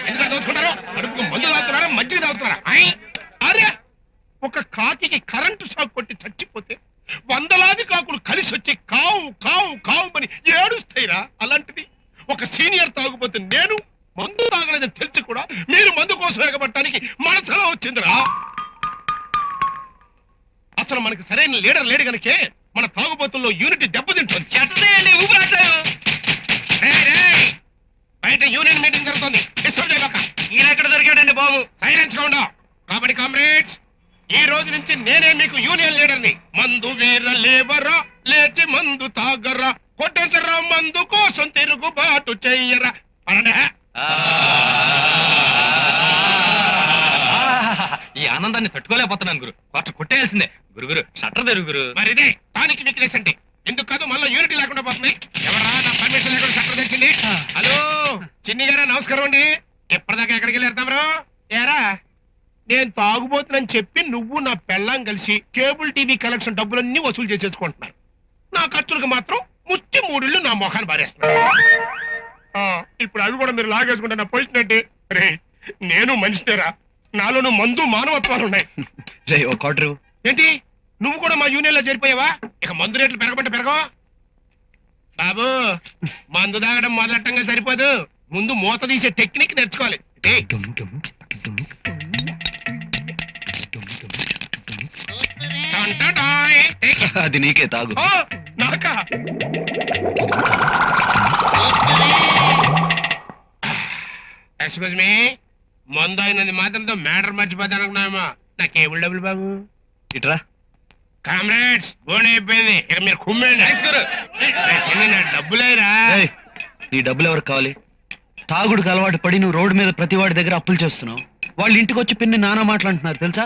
ఎందుకంటే దోచుకుంటారు? అడుపుకు మందు తాగుతున్నారా, మజ్జిగ తాగుతున్నారా? అరే, ఒక కాకి కరెంటు షాక్ కొట్టి చచ్చిపోతే వందలాది కాకులు కలిసి వచ్చి కావు కావు కావు అని ఏడుస్తాయిరా. అలాంటిది ఒక సీనియర్ తాగుపోతే నేను మందు తాగలేదని తెలిసి కూడా మీరు మందు కోసం ఎగబట్టడానికి మనసులో వచ్చిందిరా. అసలు మనకి సరైన లీడర్ లేడు గనకే మన తాగుబోతుల్లో యూనిటీ దెబ్బతింటుంది. బయట యూనియన్ మీటింగ్ జరుగుతుంది. డిస్టర్బ్ చేయబాక. ఈయన ఎక్కడ దొరికాడండి బాబు? సైలెన్స్ గా ఉండవు. కాబట్టి కామ్రేడ్స్, ఈ రోజు నుంచి నేనే మీకు యూనియన్ లీడర్ని. మందు వీర లేవరా, లేచి మందు తాగరా, కొట్టేసరా మందు కోసం తిరుగుబాటు చెయ్యరా. ఈ ఆనందాన్ని తట్టుకోలేకపోతున్నాను గురు. కొట్ట కొట్టేయాల్సిందే గురుగురు. షట్టర్ తెరుగురు. మరిదే టానిక్ వీక్నెస్ అంటే. ఎందుకు కాదు, మళ్ళీ యూనిటీ లేకుండా పోతున్నాయి. ఎవరా నా పర్మిషన్ లేకుండా షట్టర్ తెచ్చింది? హలో చిన్ని గారా, నమస్కారం అండి. ఎప్పటిదాకా ఎక్కడికి వెళ్ళారు తమరు? ఏరా, నేను తాగుబోతునని చెప్పి నువ్వు నా పెళ్ళాం కలిసి కేబుల్ టీవీ కలెక్షన్ డబ్బులన్నీ వసూలు చేసేసుకుంటున్నారు. నా ఖర్చులకు మాత్రం ముష్టి మూడిళ్ళు నా మొఖాన్ని బారేస్తున్నారు. ఇప్పుడు అవి కూడా మీరు లాగేసుకుంటే నా పొజిషన్ ఏంటి? రే, నేను మనిషినేరా, నాలోనూ మందు మానవత్వాలు ఉన్నాయి. ఏంటి, నువ్వు కూడా మా యూనియన్ లో చేరిపోయావా? ఇక మందు రేట్లు పెరగమంటే పెరగో. బాబు, మందు తాగడం మొదలట్టంగా సరిపోదు, ముందు మూత తీసే టెక్నిక్ నేర్చుకోవాలి. అది నీకే తాగు. నాకా? ఎక్స్క్యూజ్ మీ, మందు అయినది మాత్రంతో మ్యాటర్ మర్చిపోతానుకున్నామా? నా కేబుల్ డబ్బులు బాబు. ఇట్రా కామ్రేడ్స్, బోన్ అయిపోయింది, ఇక మీరు కుమ్మేండి. నా డబ్బులేరా? నీ డబ్బులు ఎవరికి కావాలి? తాగుడుకు అలవాటు పడి నువ్వు రోడ్డు మీద ప్రతి వాడి దగ్గర అప్పులు చేస్తున్నావు. వాళ్ళ ఇంటికి వచ్చి పిన్ని నానా మాట్లాడుతున్నారు తెలుసా?